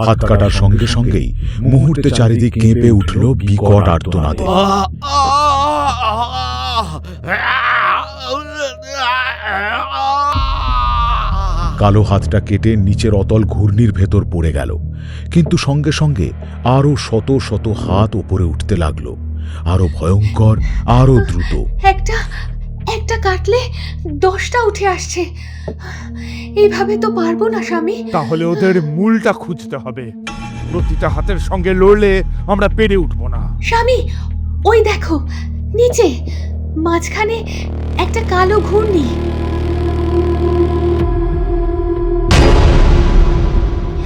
হাত কাটার সঙ্গে সঙ্গেই মুহূর্তে চারিদিক কেঁপে উঠল বিকট আর্তনাদে। কালো হাতটা কেটে নিচের অতল ঘূর্ণির ভেতর পড়ে গেল, কিন্তু সঙ্গে সঙ্গে আরো শত শত হাত ওপরে উঠতে লাগলো, আরো ভয়ঙ্কর, আরো দ্রুত। একটা কাটলে 10টা উঠে আসছে। এইভাবে তো পারবো না স্বামী। তাহলে ওদের মূলটা খুঁজতে হবে। প্রতিটা হাতের সঙ্গে লড়লে আমরা পেরে উঠবো না। স্বামী, ওই দেখো নিচে মাঝখানে একটা কালো ঘূর্ণি।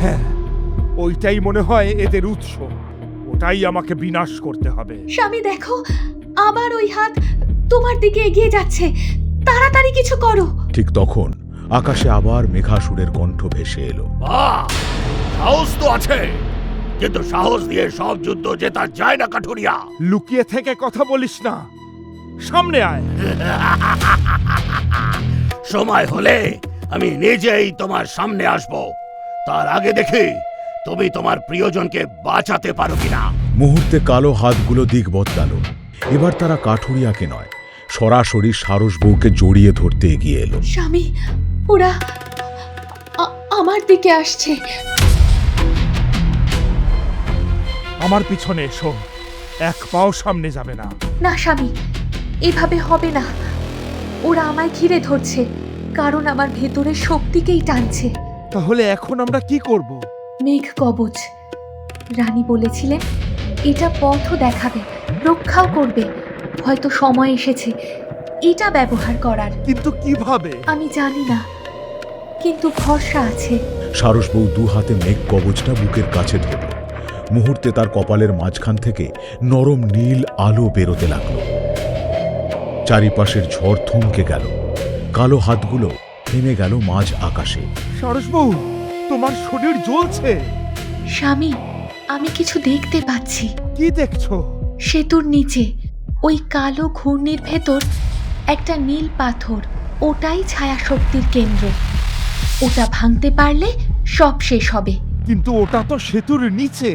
হ্যাঁ, ওইটাই মনে হয় এদের উৎস। ওটাই আমাকে বিনাশ করতে হবে। স্বামী দেখো, আবার ওই হাত তোমার দিকে এগিয়ে যাচ্ছে। তাড়াতাড়ি কিছু করো। ঠিক তখন আকাশে আবার মেঘাসুরের কণ্ঠ ভেসে এলো। সাহস তো আছে, কিন্তু সাহস দিয়ে সব যুদ্ধ জেতা যায় না কাঠুরিয়া। লুকিয়ে থেকে কথা বলিস না, সামনে আয়। সময় হলে আমি নিজেই তোমার সামনে আসব। তার আগে দেখি তুমি তোমার প্রিয়জনকে বাঁচাতে পারো কিনা। মুহূর্তে কালো হাতগুলো দিক বদলালো। এবার তারা কাঠুরিয়াকে নয়, সরাসরি সারস বউকে জড়িয়ে ধরতে এগিয়ে এলো। স্বামী, ওরা আমার দিকে আসছে। আমার পিছনে এসো, এক পাও সামনে যাবে না। না স্বামী, এভাবে হবে না। ওরা আমায় ঘিরে ধরছে, কারণ আমার ভেতরের শক্তিকেই টানছে। তাহলে এখন আমরা কি করব? মেঘ কবচ। রানী বলেছিলেন এটা পথও দেখাবে, রক্ষাও করবে। হয়তো সময় এসেছে এটা ব্যবহার করার। কিন্তু কিভাবে? আমি জানি না, কিন্তু ভরসা আছে। সারস বউ দু হাতে মেঘ কবচটা বুকের কাছে ধরল। মুহূর্তে তার কপালের মাঝখান থেকে নরম নীল আলো বেরোতে লাগলো। চারিপাশের ঝড় থমকে গেল। কালো হাতগুলো থেমে গেল মাঝ আকাশে। সারস বউ, তোমার শরীর জ্বলছে। স্বামী, আমি কিছু দেখতে পাচ্ছি। কি দেখছো? সেতুর নিচে ওই কালো ঘূর্ণির ভেতর একটা নীল পাথর। ওটাই ছায়া শক্তির কেন্দ্র। ওটা ভাঙতে পারলে সব শেষ হবে। কিন্তু ওটা তো সেতুর নিচে।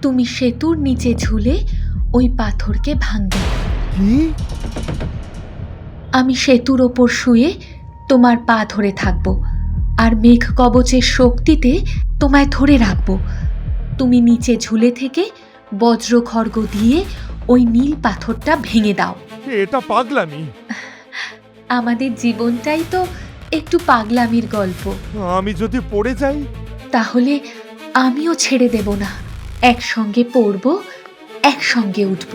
তুমি সেতুর নিচে ঝুলে ওই পাথরকে ভাঙবে। কি? আমি সেতুর ওপর শুয়ে তোমার পা ধরে থাকব, আর মেঘ কবচের শক্তিতে তোমায় ধরে রাখব। তুমি নিচে ঝুলে থেকে বজ্র খড়গ দিয়ে ওই নীল পাথরটা ভেঙে দাও। এটা পাগলামি। আমাদের জীবনটাই তো একটু পাগলামির গল্প। আমি যদি পড়ে যাই? তাহলে আমিও ছেড়ে দেব না। একসঙ্গে পড়ব, একসঙ্গে উঠব।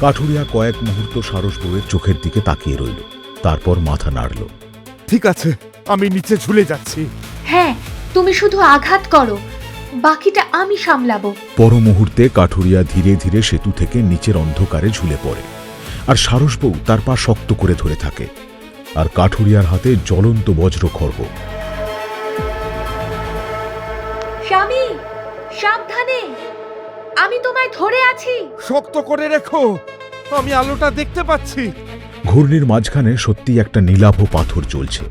কাঠুরিয়া কয়েক মুহূর্ত সারস বউয়ের চোখের দিকে তাকিয়ে রইল, তারপর মাথা নাড়ল। ঠিক আছে, আমি নিচে ঝুলে যাচ্ছি। হ্যাঁ, তুমি শুধু আঘাত করো, বাকিটা আমি সামলাবো। পর মুহূর্তে কাঠুরিয়া ধীরে ধীরে সেতু থেকে নিচের অন্ধকারে ঝুলে পড়ে, আর সারস বউ তার পা শক্ত করে ধরে থাকে, আর কাঠুরিয়ার হাতে জ্বলন্ত বজ্র খড়গ। স্বামী, সাবধানে, আমি তোমায় ধরে আছি। শক্ত করে রেখো, আমি আলোটা দেখতে পাচ্ছি। ঘূর্ণির মাঝখানে সত্যি একটা নীলাভ পাথর জ্বলছে।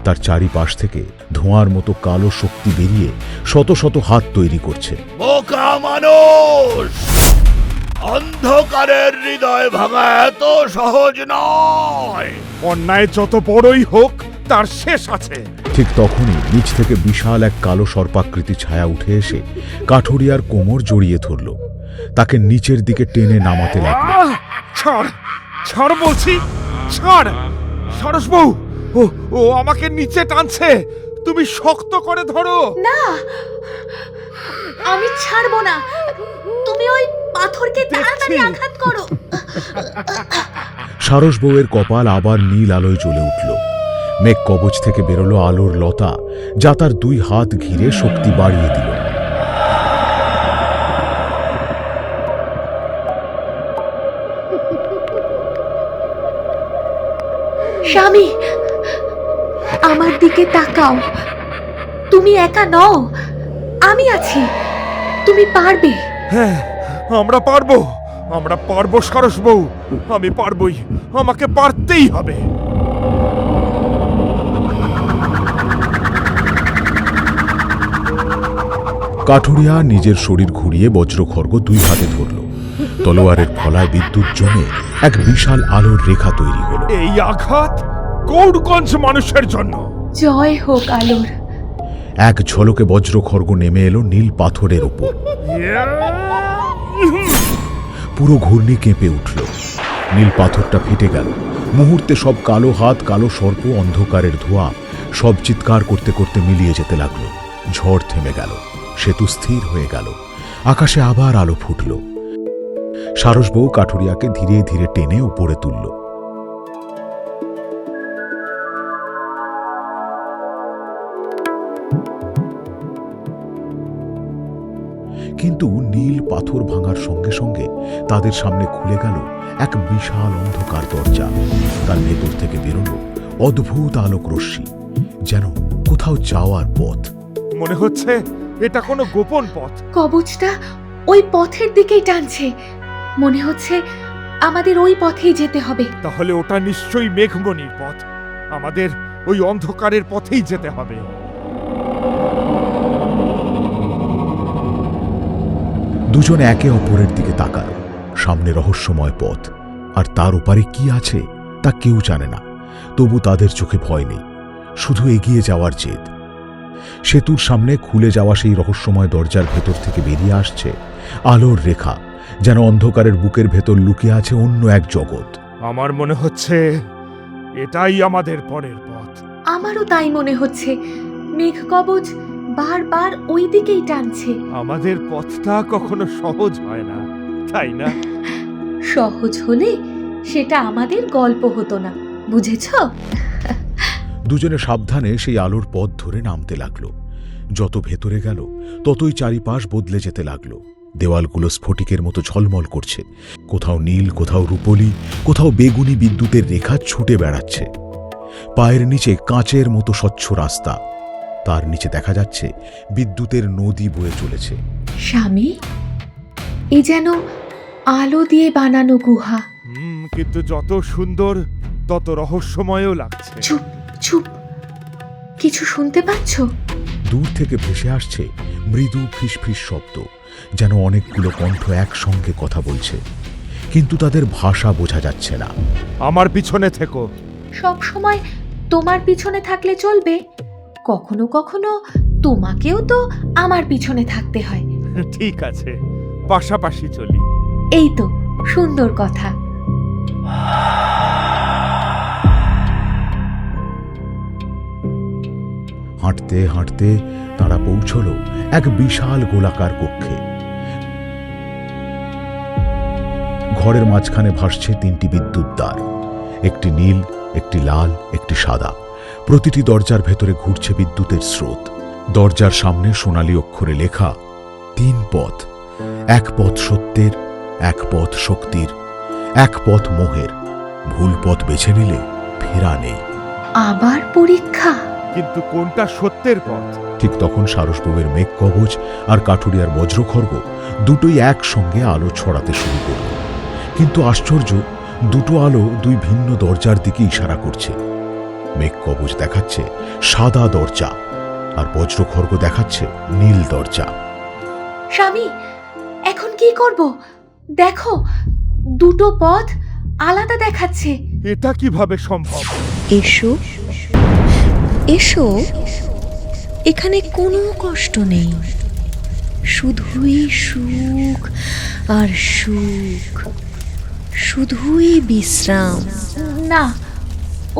তার চারিপাশ থেকে ধোঁয়ার মতো কালো শক্তি বেরিয়ে শত শত হাত তৈরি করছে। বোকা মানুষ, অন্ধকারের হৃদয় ভাঙা এত সহজ নয়। অন্যায় যত বড়ই হোক, তার শেষ আছে। ঠিক তখনই নিচ থেকে বিশাল এক কালো সর্পাকৃতি ছায়া উঠে এসে কাঠুরিয়ার কোমর জড়িয়ে ধরল, তাকে নিচের দিকে টেনে নামাতে লাগলো। ছাড়, ছাড় বলছি, ছাড়। সারস বউ, ও ও আমাকে নিচে টানছে। তুমি শক্ত করে ধরো। না, আমি ছাড়বো না। তুমি ওই পাথরকে তাড়াতাড়ি আঘাত করো। সারস বউয়ের কপাল আবার নীল আলোয় জ্বলে উঠল। মেঘ কবচ থেকে বেরোলো আলোর লতা, যা তার দুই হাত ঘিরে শক্তি বাড়িয়ে দিল। স্বামী, আমার দিকে তাকাও। তুমি একা নও, আমি আছি। তুমি পারবে। হ্যাঁ, আমরা পারবো, আমরা পারবো সারস বউ। আমি পারবই, আমাকে পারতেই হবে। কাঠুরিয়া নিজের শরীর ঘুরিয়ে বজ্রখড়গ দুই হাতে ধরল। তলোয়ারের ফলায় বিদ্যুৎ জমে এক বিশাল আলোর রেখা তৈরি হলো। এই আঘাত গৌড়গঞ্জ মানুষের জন্য। জয় হোক আলোর। এক ঝলকে বজ্রখড়গ নেমে এলো নীল পাথরের উপর। পুরো ঘূর্ণি কেঁপে উঠল। নীল পাথরটা ফেটে গেল। মুহূর্তে সব কালো হাত, কালো সর্প, অন্ধকারের ধোঁয়া সব চিৎকার করতে করতে মিলিয়ে যেতে লাগলো। ঝড় থেমে গেল, সেতু স্থির হয়ে গেল, আকাশে আবার আলো ফুটল। সারসবউ কাঠুরিয়াকে ধীরে ধীরে টেনে উপরে তুলল। কিন্তু নীল পাথর ভাঙার সঙ্গে সঙ্গে তাদের সামনে খুলে গেল এক বিশাল অন্ধকার দরজা। তার ভেতর থেকে বেরোলো অদ্ভুত আলোক রশ্মি, যেন কোথাও যাওয়ার পথ। মনে হচ্ছে এটা কোনো গোপন পথ। কবচটা ওই পথের দিকেই টানছে। মনে হচ্ছে আমাদের ওই পথেই যেতে হবে। তাহলে ওটা নিশ্চয়ই মেঘমণির পথ। আমাদের ওই অন্ধকারের পথেই যেতে হবে। দুজনে একে অপরের দিকে তাকালো। সামনে রহস্যময় পথ, আর তার ওপারে কি আছে তা কেউ জানে না। তবু তাদের চোখে ভয় নেই, শুধু এগিয়ে যাওয়ার জেদ। সেতুর সামনে খুলে যাওয়া সেই রহস্যময় দরজার ভেতর থেকে বেরিয়ে আসছে আলোর রেখা, যেন অন্ধকারের বুকের ভেতর লুকিয়ে আছে অন্য এক জগৎ। আমার মনে হচ্ছে এটাই আমাদের পরের পথ। আমারও তাই মনে হচ্ছে। মেঘ কবচ বারবার ওই দিকেই টানছে। আমাদের পথটা কখনো সহজ হয় না, তাই না? সহজ হলে সেটা আমাদের গল্প হতো না, বুঝেছ? দুজনে সাবধানে সেই আলোর পথ ধরে নামতে লাগলো। যত ভেতরে গেল ততই চারিপাশ বদলে যেতে লাগলো। দেওয়ালগুলো স্ফটিকের মতো ঝলমল করছে। কোথাও নীল, কোথাও রূপলি, কোথাও বেগুনি বিদ্যুতের রেখা ছুটে বেড়াচ্ছে। পায়ের নিচে কাঁচের মতো স্বচ্ছ রাস্তা, তার নিচে দেখা যাচ্ছে বিদ্যুতের নদী বয়ে চলেছে। স্বামী, এ যেন আলো দিয়ে বানানো গুহা। কিন্তু যত সুন্দর তত রহস্যময়ও লাগছে। চুপ চুপ, কিছু শুনতে পাচ্ছ? দূর থেকে ভেসে আসছে মৃদু ফিসফিস শব্দ, যেন অনেকগুলো কণ্ঠ একসঙ্গে কথা বলছে, কিন্তু তাদের ভাষা বোঝা যাচ্ছে না। আমার পিছনে থেকো। সব সময় তোমার পিছনে থাকলে চলবে? কখনো কখনো তোমাকেও তো আমার পিছনে থাকতে হয়। ঠিক আছে, পাশাপাশি চলি। এই তো সুন্দর কথা। হাঁটতে হাঁটতে তারা পৌঁছল এক বিশাল গোলাকার কক্ষে। ঘরের মাঝখানে ভাসছে তিনটি বিদ্যুৎ দ্বার, একটি নীল, একটি লাল, একটি সাদা। প্রতিটি দরজার ভেতরে ঘুরছে বিদ্যুতের স্রোত। দরজার সামনে সোনালী অক্ষরে লেখা 3 পথ। এক পথ সত্যের, এক পথ শক্তির, এক পথ মোহের। ভুল পথ বেছে নিলে ফেরা নেই। আবার পরীক্ষা? কিন্তু কোনটা সত্যের পথ? ঠিক তখন সারসবউয়ের মেঘ কবচ আর কাঠুরিয়ার বজ্রখড়গ দুটোই একসঙ্গে আলো ছড়াতে শুরু করল। কিন্তু আশ্চর্য, দুটো আলো দুই ভিন্ন দরজার দিকে ইশারা করছে। মেঘ কবচ দেখাচ্ছে সাদা দরজা, আর বজ্রখড়গ দেখাচ্ছে নীল দরজা। স্বামী, এখন কি করব? দেখো, দুটো পথ আলাদা দেখাচ্ছে। এটা কিভাবে সম্ভব? এসো এসো, এখানে কোনো কষ্ট নেই, শুধুই সুখ আর সুখ, শুধুই বিশ্রাম। না,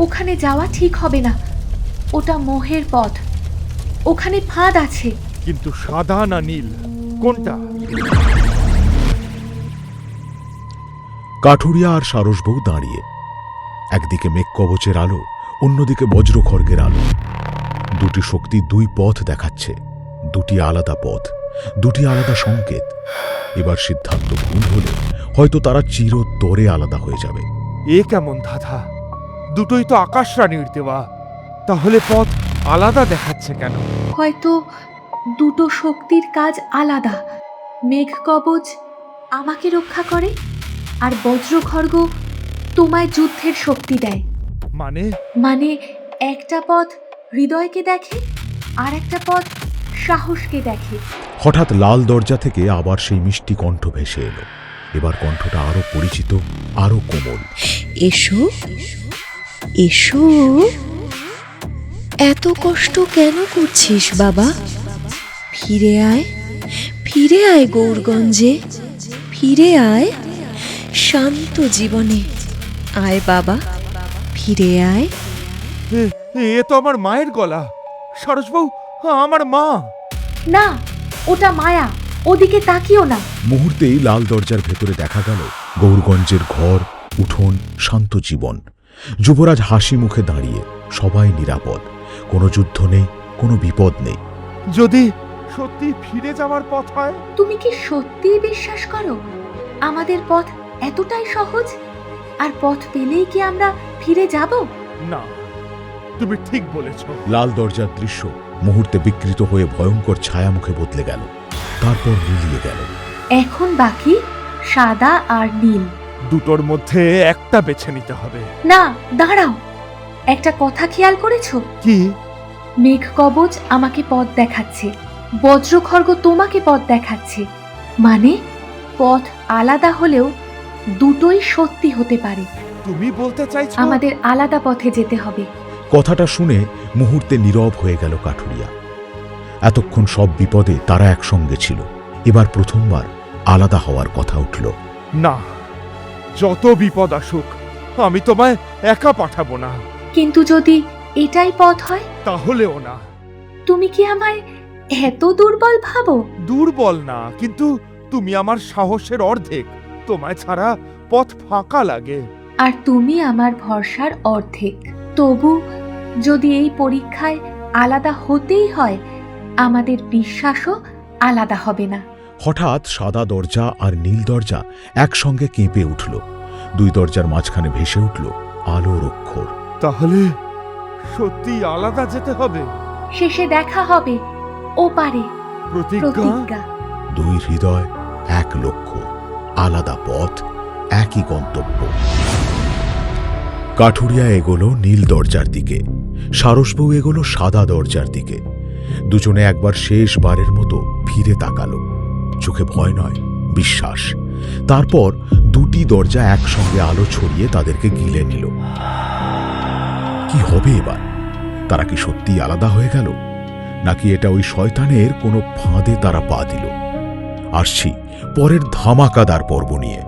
ওখানে যাওয়া ঠিক হবে না। ওটা মোহের পথ, ওখানে ফাঁদ আছে। কিন্তু সাদা না নীল, কোনটা? কাঠুরিয়া আর সারসবউ দাঁড়িয়ে, একদিকে মেঘ কবচের আলো, অন্যদিকে বজ্রখড়গের আলো। দুটি শক্তি দুই পথ দেখাচ্ছে, দুটি আলাদা পথ, দুটি আলাদা সংকেত। এবার সিদ্ধান্ত ভুল হলে হয়তো তারা চিরতরে আলাদা হয়ে যাবে। এ কেমন ধাঁধা? দুটোই তো আকাশরানীর দেওয়া, তাহলে পথ আলাদা দেখাচ্ছে কেন? হয়তো দুটো শক্তির কাজ আলাদা। মেঘ কবচ আমাকে রক্ষা করে, আর বজ্রখড়গ তোমায় যুদ্ধের শক্তি দেয়। মানে? মানে একটা পথ হৃদয়কে দেখে, আর একটা পথ সাহসকে দেখে। হঠাৎ লাল দরজা থেকে আবার সেই মিষ্টি কণ্ঠ ভেসে এলো। এবার কণ্ঠটা আরো পরিচিত, আরো কোমল। এসো এসো, এত কষ্ট কেন করছিস বাবা? ফিরে আয়, ফিরে আয় গৌরগঞ্জে, ফিরে আয় শান্ত জীবনে। আয় বাবা, ফিরে আয়। এ তো আমার মায়ের গলা। সরোজবাবু, আমার মা। না, ওটা মায়া, ওদিকে তাকিও না। মুহূর্তেই লাল দরজার ভেতরে দেখা গেল গৌরগঞ্জের ঘর, উঠোন, শান্ত জীবন। যুবরাজ হাসি মুখে দাঁড়িয়ে, সবাই নিরাপদ, কোনো যুদ্ধ নেই, কোনো বিপদ নেই। যদি সত্যি ফিরে যাওয়ার পথ হয়? তুমি কি সত্যিই বিশ্বাস করো আমাদের পথ এতটাই সহজ? আর পথ পেলেই কি আমরা ফিরে যাব? না, তুমি ঠিক বলেছ। লাল দরজার দৃশ্য মুহূর্তে বিকৃত হয়ে ভয়ঙ্কর ছায়া মুখে বদলে গেল, তারপর মিলিয়ে গেল। এখন বাকি সাদা আর নীল। দুটোর মধ্যে একটা বেছে নিতে হবে। না, দাঁড়াও, একটা কথা খেয়াল করেছো? কি? মেঘ কবচ আমাকে পথ দেখাচ্ছে, বজ্রখর্গ তোমাকে পথ দেখাচ্ছে। মানে পথ আলাদা হলেও দুটোই সত্যি হতে পারে। তুমি বলতে চাইছো আমাদের আলাদা পথে যেতে হবে। কথাটা শুনে মুহূর্তে নীরব হয়ে গেল কাঠুরিয়া। এতক্ষণ সব বিপদে তারা একসঙ্গে ছিল, এবার প্রথমবার আলাদা হওয়ার কথা উঠল। না, যত বিপদ আসুক আমি তোমায় একা পাঠাবো না। কিন্তু যদি এটাই পথ হয়? তাহলেও না। তুমি কি আমায় এত দুর্বল ভাবো? দুর্বল না, কিন্তু তুমি আমার সাহসের অর্ধেক। তোমায় ছাড়া পথ ফাঁকা লাগে। আর তুমি আমার ভরসার অর্ধেক। তবু যদি এই পরীক্ষায় আলাদা হতেই হয়, আমাদের বিশ্বাসও আলাদা হবে না। হঠাৎ সাদা দরজা আর নীল দরজা একসঙ্গে কেঁপে উঠল। দুই দরজার মাঝখানে ভেসে উঠল আলোর অক্ষর। তাহলে সত্যি আলাদা যেতে হবে। শেষে দেখা হবে ওপারে। প্রতিজ্ঞা। প্রতিজ্ঞা। দুই হৃদয়, এক লক্ষ্য, আলাদা পথ, একই গন্তব্য। কাঠুরিয়া এগোলো নীল দরজার দিকে, সারসবউ এগোলো সাদা দরজার দিকে। দুজনে একবার শেষবারের মতো ফিরে তাকালো, চোখে ভয় নয়, বিশ্বাস। তারপর দুটি দরজা একসঙ্গে আলো ছড়িয়ে তাদেরকে গিলে নিল। কি হবে এবার? তারা কি সত্যি আলাদা হয়ে গেল, নাকি এটা ওই শয়তানের কোনো ফাঁদে তারা পা দিল? আসছি পরের ধামাকাদার পর্ব নিয়ে।